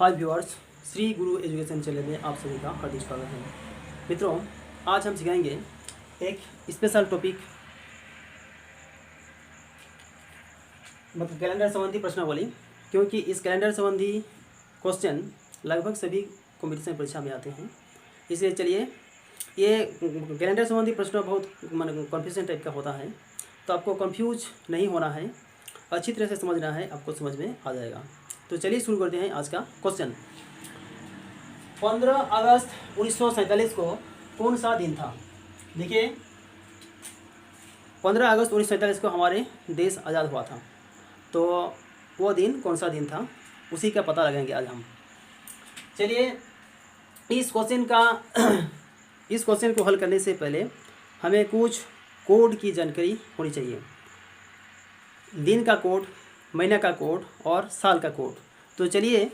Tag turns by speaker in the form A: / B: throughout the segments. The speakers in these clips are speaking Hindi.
A: हाय व्यूअर्स, श्री गुरु एजुकेशन चैनल में आप सभी का हार्दिक स्वागत है। मित्रों, आज हम सिखाएंगे एक स्पेशल टॉपिक, मतलब कैलेंडर संबंधी प्रश्नावली। क्योंकि इस कैलेंडर संबंधी क्वेश्चन लगभग सभी कॉम्पिटिशन परीक्षा में आते हैं, इसलिए चलिए, ये कैलेंडर संबंधी प्रश्न बहुत कन्फ्यूजन टाइप का होता है, तो आपको कंफ्यूज नहीं होना है, अच्छी तरह से समझना है, आपको समझ में आ जाएगा। तो चलिए शुरू करते हैं आज का क्वेश्चन। 15 अगस्त 1947 को कौन सा दिन था? देखिए, 15 अगस्त 1947 को हमारे देश आज़ाद हुआ था, तो वो दिन कौन सा दिन था, उसी का पता लगाएंगे आज हम। चलिए, इस क्वेश्चन को हल करने से पहले हमें कुछ कोड की जानकारी होनी चाहिए। दिन का कोड, महीना का कोड और साल का कोड। तो चलिए,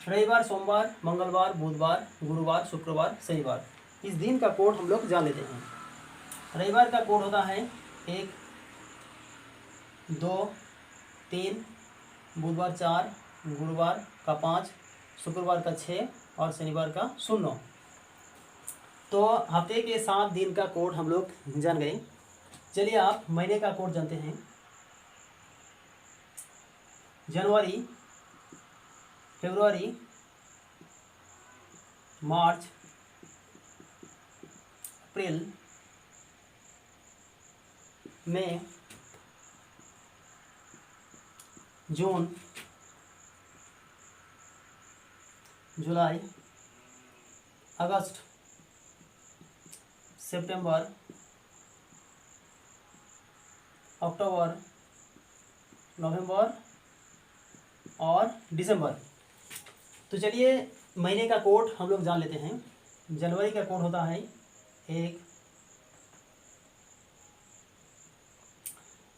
A: रविवार, सोमवार, मंगलवार, बुधवार, गुरुवार, शुक्रवार, शनिवार, इस दिन का कोड हम लोग जान लेते हैं। रविवार का कोड होता है 1, 2, 3, बुधवार 4, गुरुवार का 5, शुक्रवार का 6 और शनिवार का 0। तो हफ्ते के 7 दिन का कोड हम लोग जान गए। चलिए, आप महीने का कोड जानते हैं। जनवरी, फरवरी, मार्च, अप्रैल, मई, जून, जुलाई, अगस्त, सितंबर, अक्टूबर, नवंबर और दिसंबर। तो चलिए, महीने का कोड हम लोग जान लेते हैं। जनवरी का कोड होता है 1,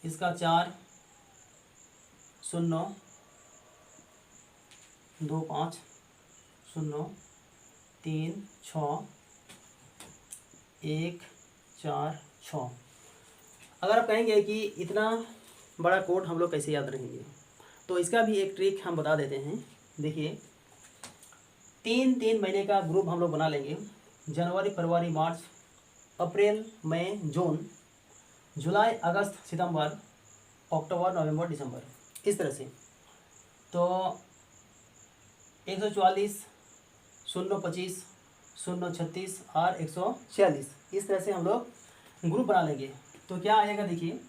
A: इसका 4, 0, 2, 5, 0, 3, 6, 1, 4, 6। अगर आप कहेंगे कि इतना बड़ा कोड हम लोग कैसे याद रखेंगे, तो इसका भी एक ट्रिक हम बता देते हैं। देखिए, 3 महीने का ग्रुप हम लोग बना लेंगे। जनवरी, फरवरी, मार्च, अप्रैल, मई, जून, जुलाई, अगस्त, सितंबर, अक्टूबर, नवंबर, दिसंबर, इस तरह से। तो 144, 025, 036 और 146, इस तरह से हम लोग ग्रुप बना लेंगे। तो क्या आएगा, देखिए,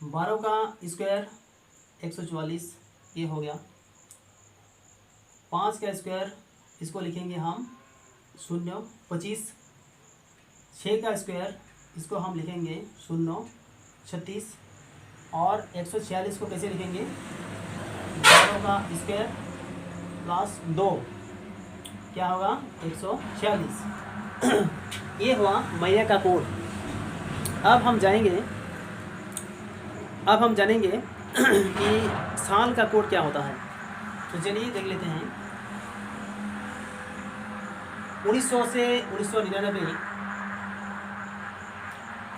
A: 12 का स्क्वायर 144, ये हो गया। 5 का स्क्वायर, इसको लिखेंगे हम 0, 25। 6 का स्क्वायर, इसको हम लिखेंगे 0, 36 और 146 को कैसे लिखेंगे? 12 का स्क्वायर प्लस 2, क्या होगा? 146। ये हुआ महीने का कोड। अब हम जानेंगे कि साल का कोड क्या होता है। तो चलिए देख लेते हैं। 1900 से 1999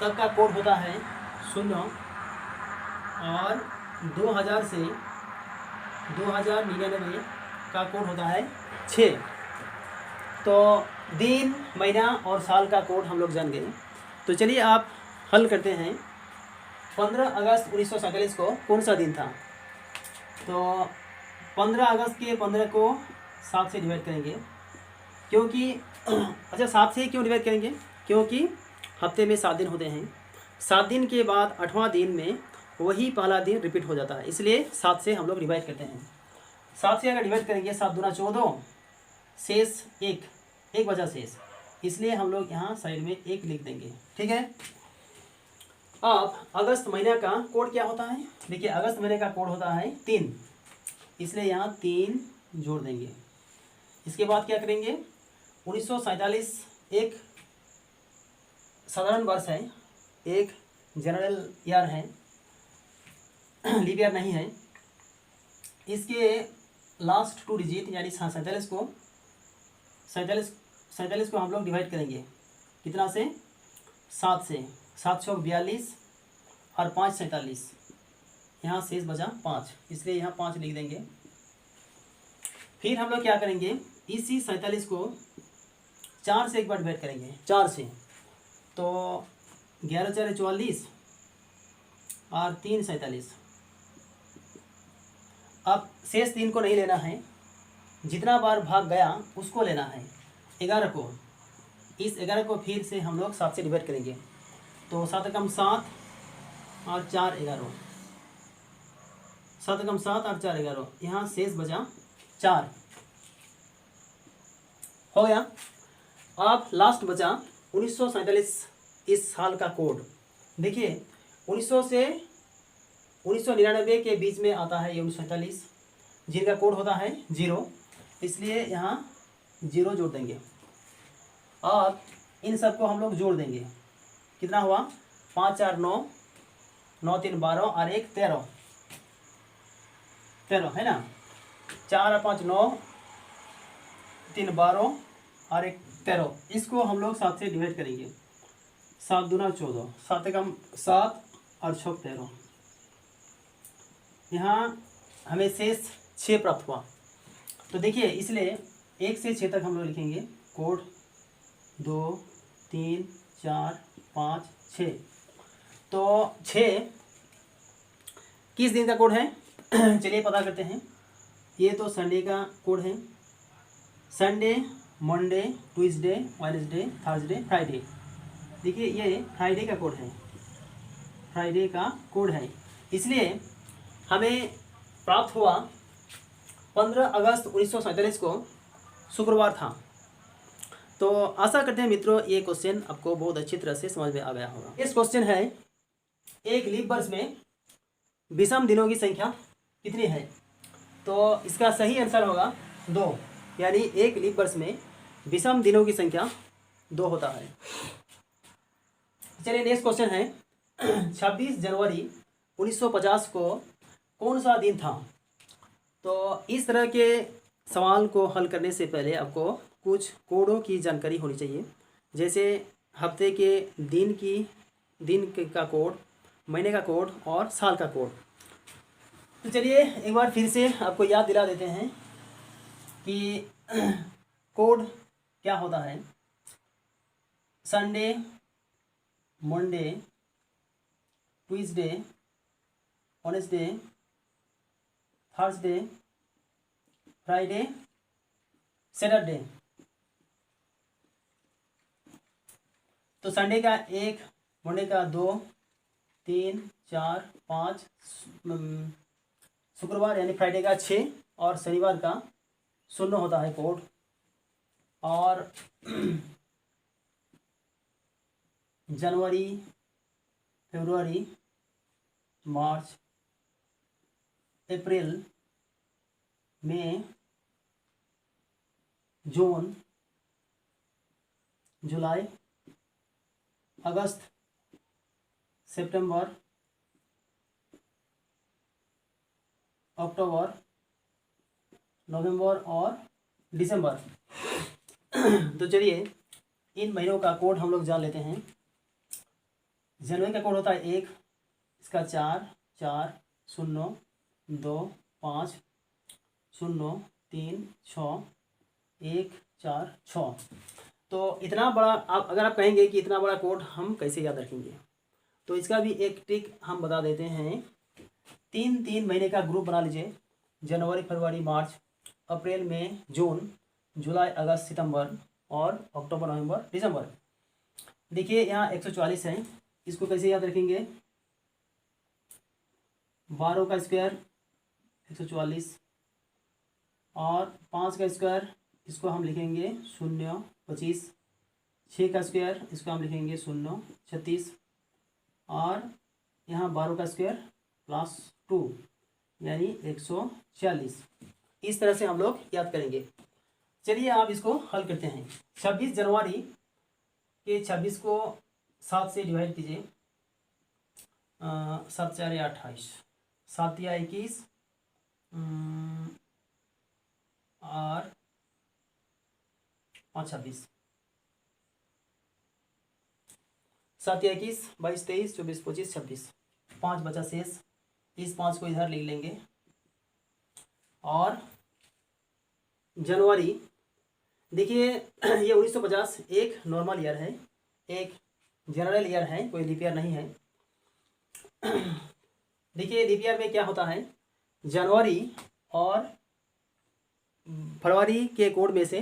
A: तक का कोड होता है 0 और 2000 से 2099 का कोड होता है 6। तो दिन, महीना और साल का कोड हम लोग जान गए। तो चलिए, आप हल करते हैं। 15 अगस्त 1947 को कौन सा दिन था? तो 15 अगस्त के 15 को 7 से डिवाइड करेंगे, क्योंकि अच्छा, 7 से क्यों डिवाइड करेंगे? क्योंकि हफ्ते में 7 दिन होते हैं। 7 दिन के बाद 8वां दिन में वही पहला दिन रिपीट हो जाता है, इसलिए 7 से हम लोग डिवाइड करते हैं। 7 से अगर डिवाइड करेंगे, 7 दूना 14, शेष 1 बचा शेष, इसलिए हम लोग यहाँ साइड में 1 लिख देंगे। ठीक है। अब अगस्त महीने का कोड क्या होता है? देखिए, अगस्त महीने का कोड होता है 3, इसलिए यहाँ 3 जोड़ देंगे। इसके बाद क्या करेंगे? 1947 एक साधारण वर्ष है, एक जनरल ईयर है, लीप ईयर नहीं है। इसके लास्ट 2 डिजिट यानी 47 को हम लोग डिवाइड करेंगे। कितना से? 7 से। 7 42 और 5 47, यहाँ शेष बचा 5, इसलिए यहाँ 5 लिख देंगे। फिर हम लोग क्या करेंगे, इसी 47 को 4 से एक बार डिवाइड करेंगे, 4 से, तो 11 4 44 और 3 47। अब शेष 3 को नहीं लेना है, जितना बार भाग गया उसको लेना है, 11 को। इस 11 को फिर से हम लोग 7 से डिवाइड करेंगे, तो 7 कम 7 और 4 11, 7 कम 7 और 4 11, यहाँ शेष बचा 4, हो गया। अब लास्ट बचा 1947 इस साल का कोड। देखिए 1900 से 1999 के बीच में आता है ये 1947, जिनका कोड होता है 0, इसलिए यहाँ 0 जोड़ देंगे और इन सबको हम लोग जोड़ देंगे। कितना हुआ, 5 4 9, 9 3 12 और 1 13, 13 है ना। 4 और 5 9, 3 12 और 1 13, इसको हम लोग 7 से डिवाइड करेंगे। 7 दूना 14, 7 कम 7 और 6 13, यहाँ हमें शेष 6 प्राप्त हुआ। तो देखिए इसलिए 1 से 6 तक हम लोग लिखेंगे कोड 2 3 4 5 6। तो 6 किस दिन का कोड है चलिए पता करते हैं। ये तो संडे का कोड है, Sunday Monday Tuesday Wednesday Thursday Friday. देखिए ये फ्राइडे का कोड है, फ्राइडे का कोड है, इसलिए हमें प्राप्त हुआ 15 अगस्त 1947 को, शुक्रवार था। तो आशा करते हैं मित्रों ये क्वेश्चन आपको बहुत अच्छी तरह से समझ में आ गया होगा। इस क्वेश्चन है, एक लीप वर्ष में विषम दिनों की संख्या कितनी है? तो इसका सही आंसर होगा 2, यानी एक लीप वर्ष में विषम दिनों की संख्या 2 होता है। चलिए नेक्स्ट क्वेश्चन है 26 जनवरी 1950 को कौन सा दिन था? तो इस तरह के सवाल को हल करने से पहले आपको कुछ कोडों की जानकारी होनी चाहिए, जैसे हफ्ते के दिन का कोड, महीने का कोड और साल का कोड। तो चलिए एक बार फिर से आपको याद दिला देते हैं कि कोड क्या होता है। Sunday Monday Tuesday Wednesday Thursday Friday Saturday. तो संडे का 1, मंडे का 2 3 4 5, शुक्रवार यानी फ्राइडे का 6 और शनिवार का 0 होता है कोड। और जनवरी फरवरी मार्च अप्रैल मई जून जुलाई अगस्त सितंबर अक्टूबर नवंबर और दिसंबर। तो चलिए इन महीनों का कोड हम लोग जान लेते हैं। जनवरी का कोड होता है 1, इसका 4 4 0 2 5 0 3 6 1 4 6। तो इतना बड़ा अगर आप कहेंगे कि इतना बड़ा कोड हम कैसे याद रखेंगे, तो इसका भी एक ट्रिक हम बता देते हैं। 3 महीने का ग्रुप बना लीजिए, जनवरी फरवरी मार्च अप्रैल मई जून जुलाई अगस्त सितंबर और अक्टूबर नवंबर दिसंबर। देखिए यहाँ 144 है, इसको कैसे याद रखेंगे? 12 का स्क्वायर 144 और 5 का स्क्वायर इसको हम लिखेंगे 0 25, 6 का स्क्वायर इसको हम लिखेंगे 0 36 और यहाँ 12 का स्क्वायर प्लस 2 यानी 140। इस तरह से हम लोग याद करेंगे। चलिए आप इसको हल करते हैं। 26 जनवरी के 26 को 7 से डिवाइड कीजिए। 7 4 28, 7 या 21 और 5 26, 7 या 21 22 23 24 25 26, 5 बचा शेष इस 5 को इधर लिख लेंगे। और जनवरी, देखिए ये 1950 एक नॉर्मल ईयर है, एक जनरल ईयर है, कोई लीप ईयर नहीं है। देखिए लीप ईयर में क्या होता है, जनवरी और फरवरी के कोड में से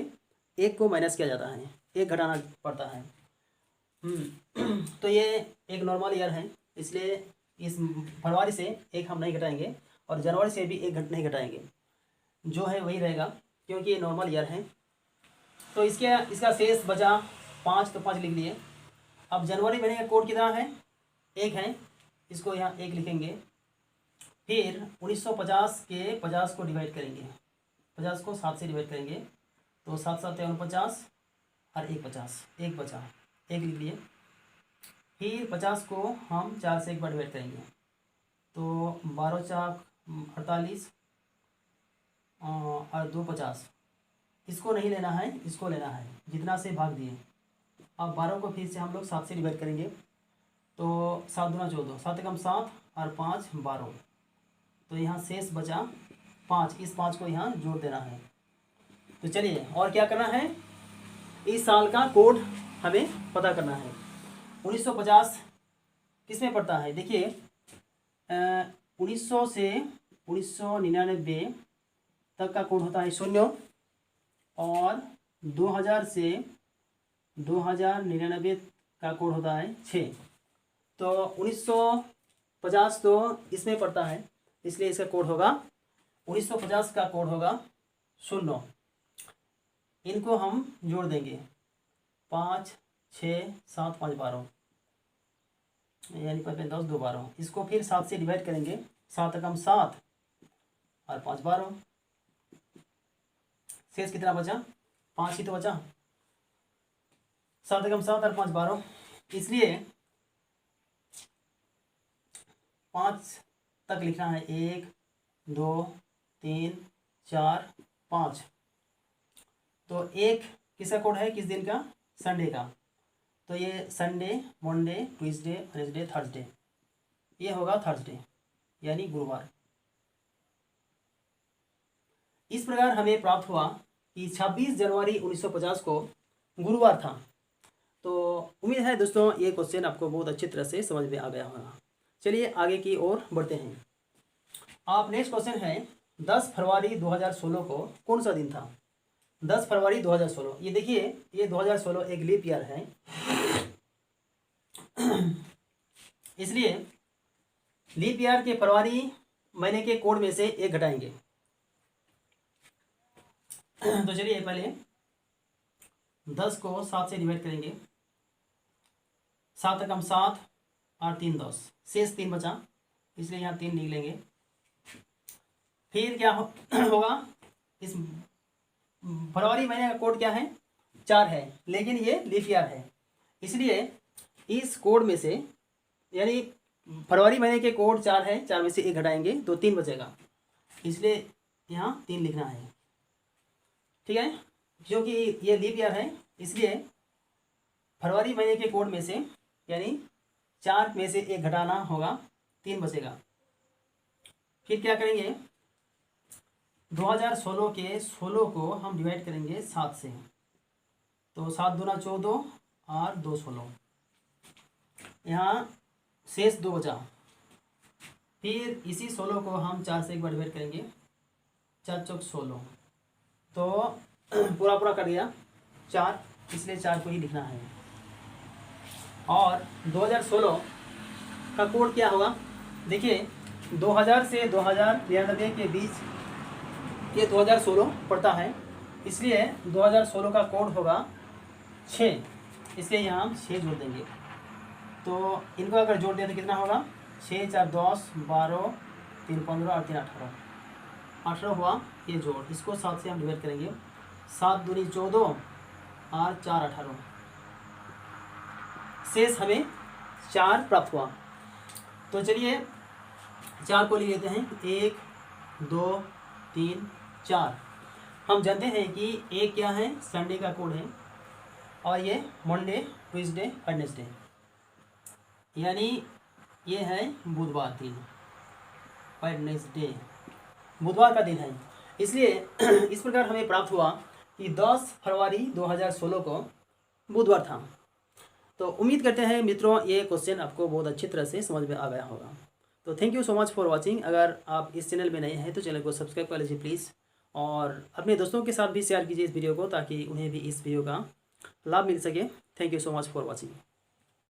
A: एक को माइनस किया जाता है, एक घटाना पड़ता है। तो ये एक नॉर्मल ईयर है, इसलिए इस फरवरी से एक हम नहीं घटाएंगे और जनवरी से भी एक नहीं घटाएंगे, जो है वही रहेगा क्योंकि ये नॉर्मल ईयर है। तो इसका शेष बचा 5, तो 5 लिख लिए। अब जनवरी महीने का कोड कितना है, 1 है, इसको यहाँ 1 लिखेंगे। फिर 1950 के 50 को डिवाइड करेंगे, 50 को 7 से डिवाइड करेंगे, तो 7 7 49 और 1 50, 1 बचा, 1 लिख लिए। फिर 50 को हम 4 से एक बार डिवाइड करेंगे, तो 12 4 48 और 2 50। इसको नहीं लेना है, इसको लेना है, जितना से भाग दिए। अब 12 को फिर से हम लोग 7 से डिवाइड करेंगे, तो 7 दूना 14, 7 कम 7 और 5 12, तो यहाँ शेष बचा 5। इस 5 को यहाँ जोड़ देना है। तो चलिए और क्या करना है, इस साल का कोड हमें पता करना है। 1950 किस में पड़ता है, देखिए 1900 से 1999 तक का कोड होता है 0 और 2000 से 2099 का कोड होता है 6। तो 1950 तो इसमें पड़ता है, इसलिए इसका कोड होगा 1950 का कोड होगा 0। इनको हम जोड़ देंगे, 5 6 7 5 12, यानी 5 10 2 12। इसको फिर 7 से डिवाइड करेंगे, 7 कम 7 और 5 12। शेष कितना बचा, 5 ही तो बचा, 7 कम 7 और 5 12। इसलिए 5 तक लिखना है, 1 2 3 4 5। तो 1 किसका कोड है, किस दिन का, संडे का, तो ये Sunday Monday Tuesday Wednesday Thursday, ये होगा थर्सडे यानी गुरुवार। इस प्रकार हमें प्राप्त हुआ कि 26 जनवरी 1950 को गुरुवार था। तो उम्मीद है दोस्तों ये क्वेश्चन आपको बहुत अच्छी तरह से समझ में आ गया होगा। चलिए आगे की ओर बढ़ते हैं। आप नेक्स्ट क्वेश्चन है, 10 फरवरी 2016 को कौन सा दिन था। 10 फरवरी 2016, ये देखिए ये 2016 एक लीप ईयर है, इसलिए लीप ईयर के फरवरी महीने के कोड में से एक घटाएंगे। तो चलिए पहले 10 को 7 से डिवाइड करेंगे, 7 कम 7 और 3 10, शेष 3 बचा, इसलिए यहाँ 3 लिख लेंगे। फिर क्या होगा, इस फरवरी महीने का कोड क्या है, 4 है, लेकिन ये लीप ईयर है, इसलिए इस कोड में से, यानी फरवरी महीने के कोड 4 है, 4 में से 1 घटाएंगे तो 3 बचेगा, इसलिए यहाँ 3 लिखना है। ठीक है, क्योंकि ये लीप ईयर है, इसलिए फरवरी महीने के कोड में से, यानी 4 में से 1 घटाना होगा, 3 बचेगा। फिर क्या करेंगे, 2016 के 16 को हम डिवाइड करेंगे 7 से, तो 7 दूना 14 और 2 16, यहाँ शेष 2 बचा। फिर इसी 16 को हम 4 से एक बार डिवाइड करेंगे, 4 चौक 16, तो पूरा कट गया 4, इसलिए 4 को ही लिखना है। और 2016 का कोड क्या होगा, देखिए 2000 से 2099 के बीच ये 2016 पड़ता है, इसलिए 2016 का कोड होगा 6, इसलिए यहाँ हम 6 जोड़ देंगे। तो इनको अगर जोड़ दें तो कितना होगा, 6 4 10 12 3 15 और 3 18, 18 हुआ ये जोड़। इसको 7 से हम डिवाइड करेंगे, 7 दूनी 14 और 4 18, शेष हमें 4 प्राप्त हुआ। तो चलिए 4 को लिख लेते हैं, 1 2 3 4। हम जानते हैं कि एक क्या है, संडे का कोड है, और ये मंडे ट्यूसडे वेडनेसडे, यानी ये है बुधवार 3। वेडनेसडे, बुधवार का दिन है, इसलिए इस प्रकार हमें प्राप्त हुआ कि 10 फरवरी 2016 को बुधवार था। तो उम्मीद करते हैं मित्रों ये क्वेश्चन आपको बहुत अच्छी तरह से समझ में आ गया होगा। तो thank you so much for watching. अगर आप इस चैनल में नए हैं तो चैनल को सब्सक्राइब कर लीजिए प्लीज़, और अपने दोस्तों के साथ भी शेयर कीजिए इस वीडियो को, ताकि उन्हें भी इस वीडियो का लाभ मिल सके। Thank you so much for watching.